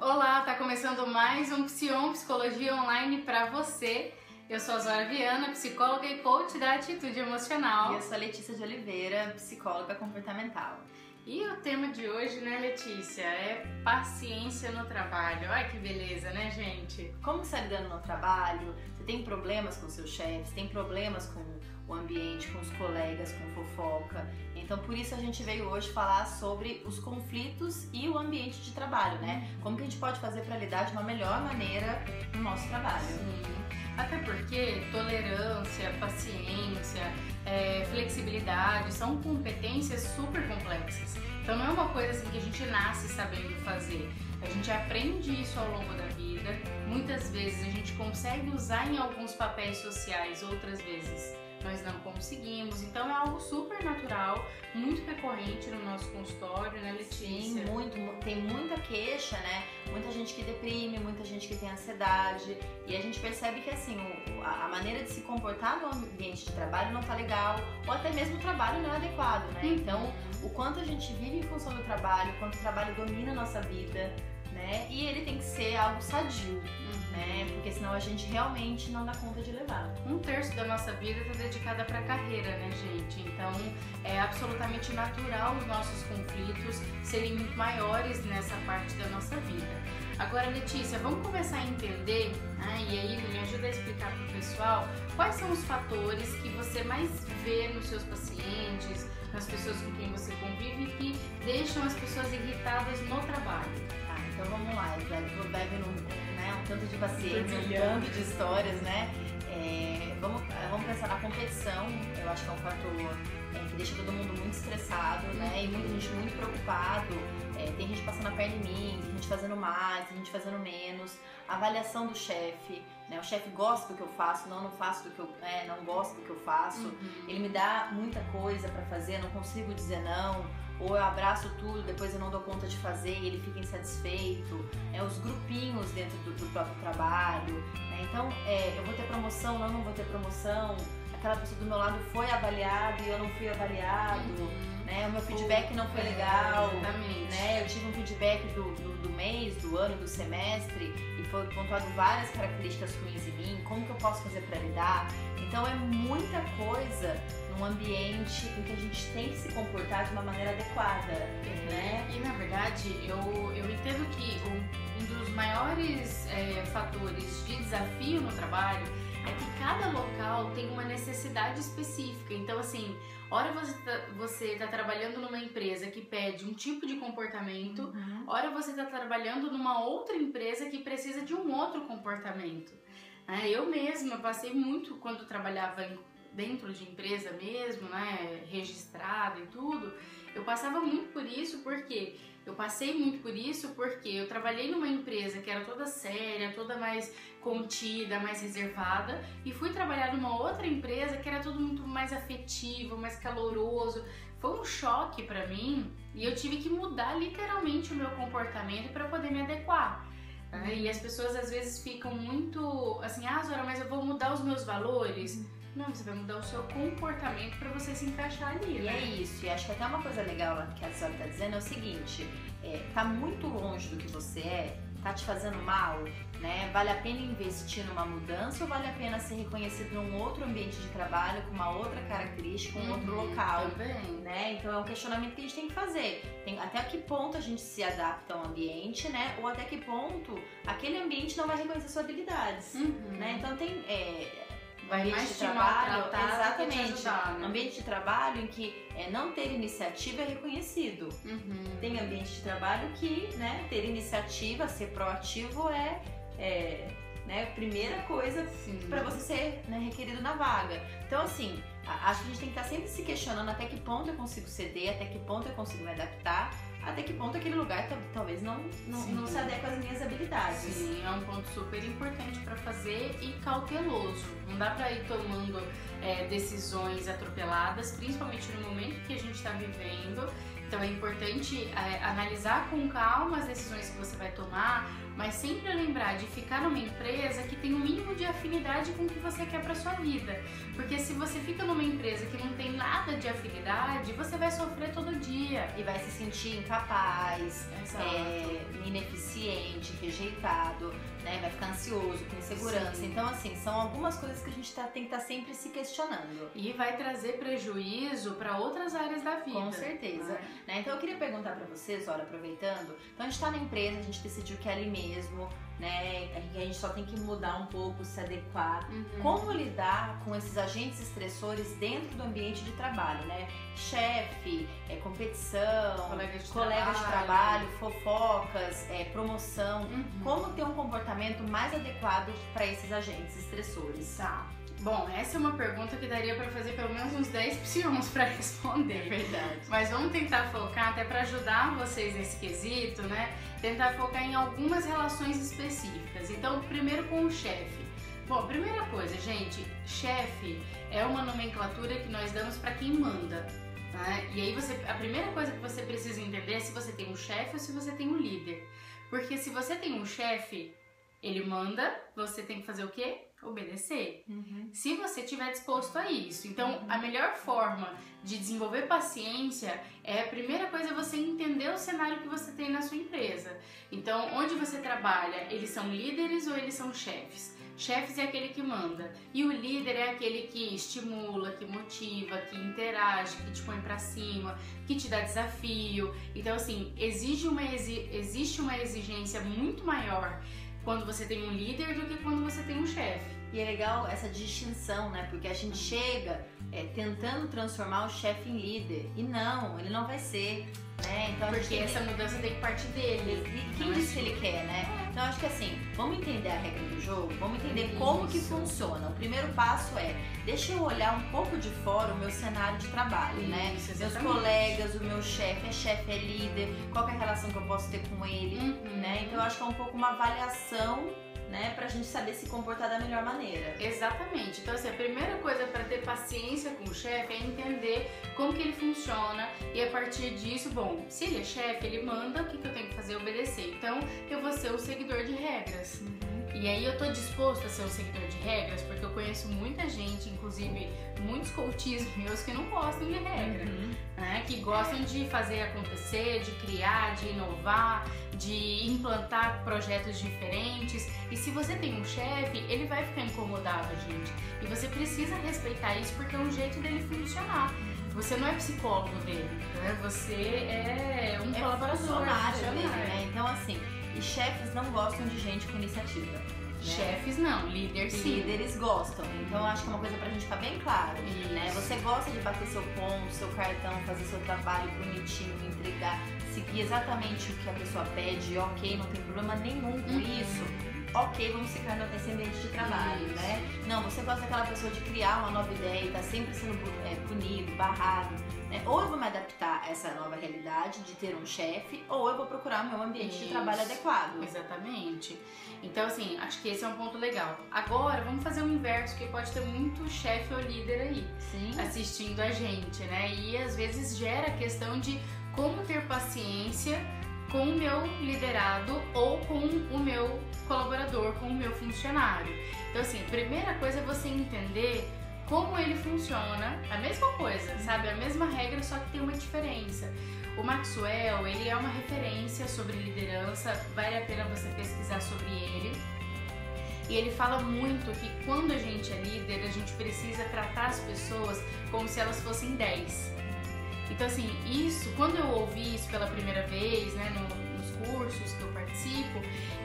Olá, tá começando mais um Psion Psicologia Online pra você. Eu sou a Zora Viana, psicóloga e coach da Atitude Emocional. E eu sou a Letícia de Oliveira, psicóloga comportamental. E o tema de hoje, né, Letícia, é paciência no trabalho. Olha que beleza, né, gente? Como você está lidando no trabalho? Você tem problemas com seus chefes? Tem problemas com o ambiente, com os colegas, com fofoca? Então, por isso a gente veio hoje falar sobre os conflitos e o ambiente de trabalho, né? Como que a gente pode fazer para lidar de uma melhor maneira no nosso trabalho. Sim. Até porque tolerância, paciência, flexibilidade são competências super complexas. Então não é uma coisa assim que a gente nasce sabendo fazer. A gente aprende isso ao longo da vida. Muitas vezes a gente consegue usar em alguns papéis sociais, outras vezes nós não conseguimos. Então é algo super natural, muito recorrente no nosso consultório, né, Letícia? Sim, tem muita queixa, né? Muita gente que deprime, muita gente que tem ansiedade. E a gente percebe que assim, a maneira de se comportar no ambiente de trabalho não tá legal, ou até mesmo o trabalho não é adequado, né? Então, o quanto a gente vive em função do trabalho, o quanto o trabalho domina a nossa vida, né? E ele tem que ser algo sadio, né? Porque senão a gente realmente não dá conta de levar. 1/3 da nossa vida está dedicada para a carreira, né, gente? Então é absolutamente natural os nossos conflitos serem muito maiores nessa parte da nossa vida. Agora, Letícia, vamos começar a entender, né? E aí me ajuda a explicar para o pessoal quais são os fatores que você mais vê nos seus pacientes, nas pessoas com quem você convive, que deixam as pessoas irritadas no trabalho. Então vamos lá, vai vendo um tanto de pacientes, um tanto de histórias, né? Vamos pensar na competição. Eu acho que é um fator que deixa todo mundo muito estressado, né? E muita gente muito preocupado. Tem gente passando a perna em mim, tem gente fazendo mais, tem gente fazendo menos. A avaliação do chefe, né? O chefe gosta do que eu faço, não faço do que eu não gosto do que eu faço. Ele me dá muita coisa pra fazer, não consigo dizer não. Ou eu abraço tudo, depois eu não dou conta de fazer e ele fica insatisfeito. Os grupinhos dentro do próprio trabalho, né? Então, eu vou ter promoção, não vou ter promoção. Aquela pessoa do meu lado foi avaliada e eu não fui avaliado, né? O meu feedback não foi legal, né? Eu tive um feedback do mês, do ano, do semestre e foi pontuado várias características ruins em mim. Como que eu posso fazer para lidar? Então, é muita coisa num ambiente em que a gente tem que se comportar de uma maneira adequada, né? E na verdade, eu entendo que um dos maiores fatores de desafio no trabalho é que cada local tem uma necessidade específica. Então, assim, ora você tá trabalhando numa empresa que pede um tipo de comportamento, ora você tá trabalhando numa outra empresa que precisa de um outro comportamento. Eu mesma passei muito quando trabalhava dentro de empresa mesmo, né, registrada e tudo. Eu passava muito por isso porque eu trabalhei numa empresa que era toda séria, toda mais contida, mais reservada, e fui trabalhar numa outra empresa que era tudo muito mais afetivo, mais caloroso. Foi um choque pra mim e eu tive que mudar literalmente o meu comportamento para poder me adequar. E as pessoas às vezes ficam muito assim, Zora, mas eu vou mudar os meus valores. Não, você vai mudar o seu comportamento para você se encaixar ali, né? E é isso, e acho que até uma coisa legal que a Zora tá dizendo é o seguinte, tá muito longe do que você tá te fazendo mal, né? Vale a pena investir numa mudança ou vale a pena ser reconhecido num outro ambiente de trabalho, com uma outra característica, um outro local, né? Então é um questionamento que a gente tem que fazer. Até que ponto a gente se adapta ao ambiente, né? Ou até que ponto aquele ambiente não vai reconhecer suas habilidades, né? Então tem... vai mais te maltratar, exatamente, ajudar, né? Ambiente de trabalho em que não ter iniciativa é reconhecido. Tem ambiente de trabalho que, né, ter iniciativa, ser proativo né, primeira coisa para você ser, né, requerido na vaga. Então, assim, acho que a gente tem que estar sempre se questionando até que ponto eu consigo ceder, até que ponto eu consigo me adaptar, até que ponto aquele lugar talvez não se adequa às minhas habilidades. Sim, é um ponto super importante para fazer e cauteloso. Não dá para ir tomando decisões atropeladas, principalmente no momento que a gente está vivendo, Então é importante analisar com calma as decisões que você vai tomar, mas sempre lembrar de ficar numa empresa que tem um mínimo de afinidade com o que você quer para sua vida. Porque se você fica numa empresa que não tem nada de afinidade, você vai sofrer todo dia. E vai se sentir incapaz, ineficiente, rejeitado, né? Vai ficar ansioso, com insegurança. Sim. Então, assim, são algumas coisas que a gente tem que estar sempre se questionando. E vai trazer prejuízo para outras áreas da vida. Com certeza. Né? Então, eu queria perguntar para vocês, olha, aproveitando, então a gente está na empresa, a gente decidiu que é ali mesmo, né? A gente só tem que mudar um pouco, se adequar. Como lidar com esses agentes estressores dentro do ambiente de trabalho, né? Chefe, competição, colegas de trabalho, fofocas, promoção. Como ter um comportamento mais adequado para esses agentes estressores? Tá. Bom, essa é uma pergunta que daria para fazer pelo menos uns 10 psions para responder. É verdade. Mas vamos tentar focar, até para ajudar vocês nesse quesito, né? Tentar focar em algumas relações específicas. Então, primeiro com o chefe. Bom, primeira coisa, gente, chefe é uma nomenclatura que nós damos para quem manda. Né? E aí a primeira coisa que você precisa entender é se você tem um chefe ou se você tem um líder. Porque se você tem um chefe, ele manda, você tem que fazer o quê? Obedecer. Se você estiver disposto a isso. Então, a melhor forma de desenvolver paciência a primeira coisa é você entender o cenário que você tem na sua empresa. Então, onde você trabalha, eles são líderes ou eles são chefes? Chefes é aquele que manda. E o líder é aquele que estimula, que motiva, que interage, que te põe pra cima, que te dá desafio. Então, assim, existe uma exigência muito maior quando você tem um líder do que quando você tem um chefe. E é legal essa distinção, né? Porque a gente chega tentando transformar o chefe em líder. E não, ele não vai ser, né? Então, porque essa mudança tem que partir dele. E quem disse que ele quer, né? Então acho que assim, vamos entender a regra do jogo, vamos entender como que funciona. O primeiro passo deixa eu olhar um pouco de fora o meu cenário de trabalho, né? Meus colegas, o meu chefe, é líder, qual é a relação que eu posso ter com ele, né? Então eu acho que é um pouco uma avaliação, né, pra gente saber se comportar da melhor maneira. Exatamente. Então, assim, a primeira coisa para ter paciência com o chefe é entender como que ele funciona e a partir disso, bom, se ele é chefe, ele manda, o que eu tenho que fazer? Obedecer. Então, eu vou ser um seguidor de regras. E aí eu tô disposto a ser um seguidor de regras, porque eu conheço muita gente, inclusive muitos coaches meus que não gostam de regra, né? Que gostam de fazer acontecer, de criar, de inovar, de implantar projetos diferentes. E se você tem um chefe, ele vai ficar incomodado, gente. E você precisa respeitar isso porque é um jeito dele funcionar. Você não é psicólogo dele, né? Você é um colaborador, funcionário dele, né? Então, assim, e chefes não gostam de gente com iniciativa. Né? Chefes não, líderes sim. Líderes gostam. Então acho que é uma coisa pra gente ficar bem claro. Né? Você gosta de bater seu ponto, seu cartão, fazer seu trabalho bonitinho, entregar, seguir exatamente o que a pessoa pede, ok, não tem problema nenhum com isso. Ok, vamos ficar nesse ambiente de trabalho, né? Não, você gosta daquela pessoa de criar uma nova ideia e tá sempre sendo punido, barrado. Né? Ou eu vou me adaptar a essa nova realidade de ter um chefe, ou eu vou procurar o meu ambiente de trabalho adequado. Exatamente. Então, assim, acho que esse é um ponto legal. Agora, vamos fazer o inverso, que pode ter muito chefe ou líder aí assistindo a gente, né? E às vezes gera a questão de como ter paciência com o meu liderado ou com o meu colaborador, com o meu funcionário. Então, assim, a primeira coisa é você entender como ele funciona, a mesma coisa, sabe? A mesma regra, só que tem uma diferença. O Maxwell, ele é uma referência sobre liderança, vale a pena você pesquisar sobre ele. E ele fala muito que quando a gente é líder, a gente precisa tratar as pessoas como se elas fossem 10. Então, assim, isso, quando eu ouvi isso pela primeira vez, né, nos cursos que eu participo,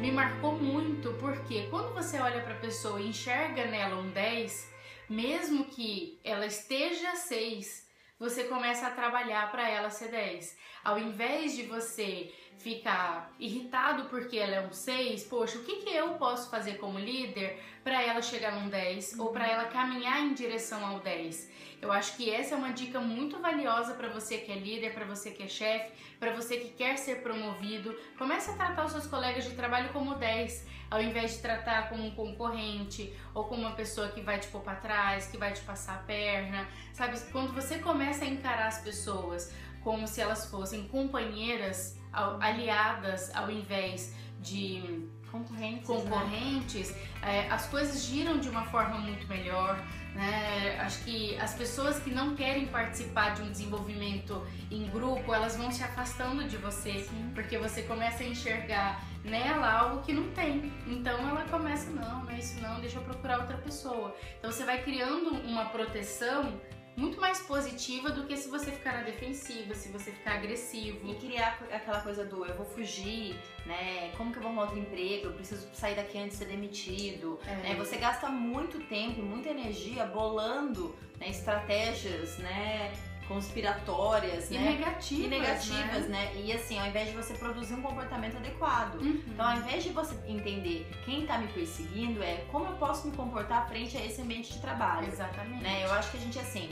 me marcou muito, porque quando você olha para a pessoa e enxerga nela um 10, mesmo que ela esteja 6, você começa a trabalhar para ela ser 10. Ao invés de você ficar irritado porque ela é um 6, poxa, o que eu posso fazer como líder para ela chegar num 10 ou para ela caminhar em direção ao 10? Eu acho que essa é uma dica muito valiosa para você que é líder, para você que é chefe, para você que quer ser promovido. Comece a tratar os seus colegas de trabalho como 10, ao invés de tratar como um concorrente ou como uma pessoa que vai te pôr para trás, que vai te passar a perna, sabe? Quando você começa a encarar as pessoas como se elas fossem companheiras, aliadas, ao invés de concorrentes, né? As coisas giram de uma forma muito melhor, né? Acho que as pessoas que não querem participar de um desenvolvimento em grupo, elas vão se afastando de você, sim, porque você começa a enxergar nela algo que não tem. Então ela começa, não é isso não, deixa eu procurar outra pessoa. Então você vai criando uma proteção muito mais positiva do que se você ficar na defensiva, se você ficar agressivo. E criar aquela coisa do eu vou fugir, né? Como que eu vou arrumar outro emprego? Eu preciso sair daqui antes de ser demitido. Né? Você gasta muito tempo e muita energia bolando, né, estratégias, né, conspiratórias, e né? negativas, né? E assim, ao invés de você produzir um comportamento adequado. Então, ao invés de você entender quem tá me perseguindo, como eu posso me comportar frente a esse ambiente de trabalho. Exatamente. Né? Eu acho que a gente, assim,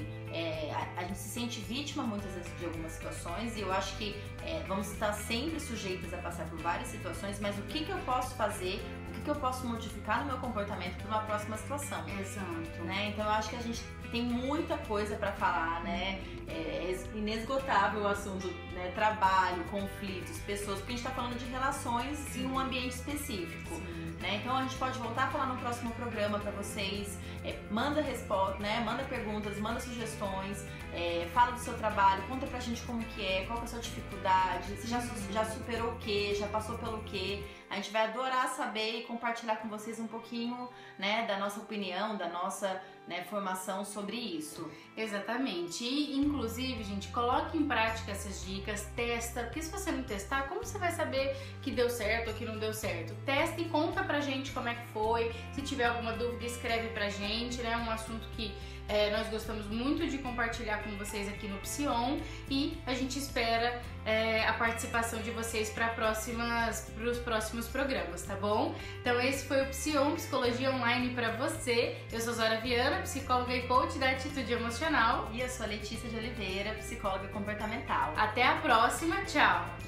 a gente se sente vítima muitas vezes de algumas situações e eu acho que vamos estar sempre sujeitas a passar por várias situações, mas o que eu posso fazer, o que eu posso modificar no meu comportamento para uma próxima situação. Exato. Né? Então eu acho que a gente tem muita coisa para falar, né? É inesgotável o assunto, né? Trabalho, conflitos, pessoas, porque a gente está falando de relações em um ambiente específico. Né? Então a gente pode voltar a falar no próximo programa para vocês. Manda resposta, né? Manda perguntas, manda sugestões, fala do seu trabalho, conta pra gente como que qual que é a sua dificuldade, você já superou o que, já passou pelo que. A gente vai adorar saber e compartilhar com vocês um pouquinho, né, da nossa opinião, da nossa, né, formação sobre isso. Exatamente. E, inclusive, gente, coloque em prática essas dicas, testa, porque se você não testar, como você vai saber que deu certo ou que não deu certo? Testa e conta pra gente como é que foi. Se tiver alguma dúvida, escreve pra gente, né? Um assunto que nós gostamos muito de compartilhar com vocês aqui no Psion e a gente espera a participação de vocês para os próximos programas, tá bom? Então esse foi o Psion, Psicologia Online para você. Eu sou Zora Viana, psicóloga e coach da Atitude Emocional. E eu sou a Letícia de Oliveira, psicóloga comportamental. Até a próxima, tchau!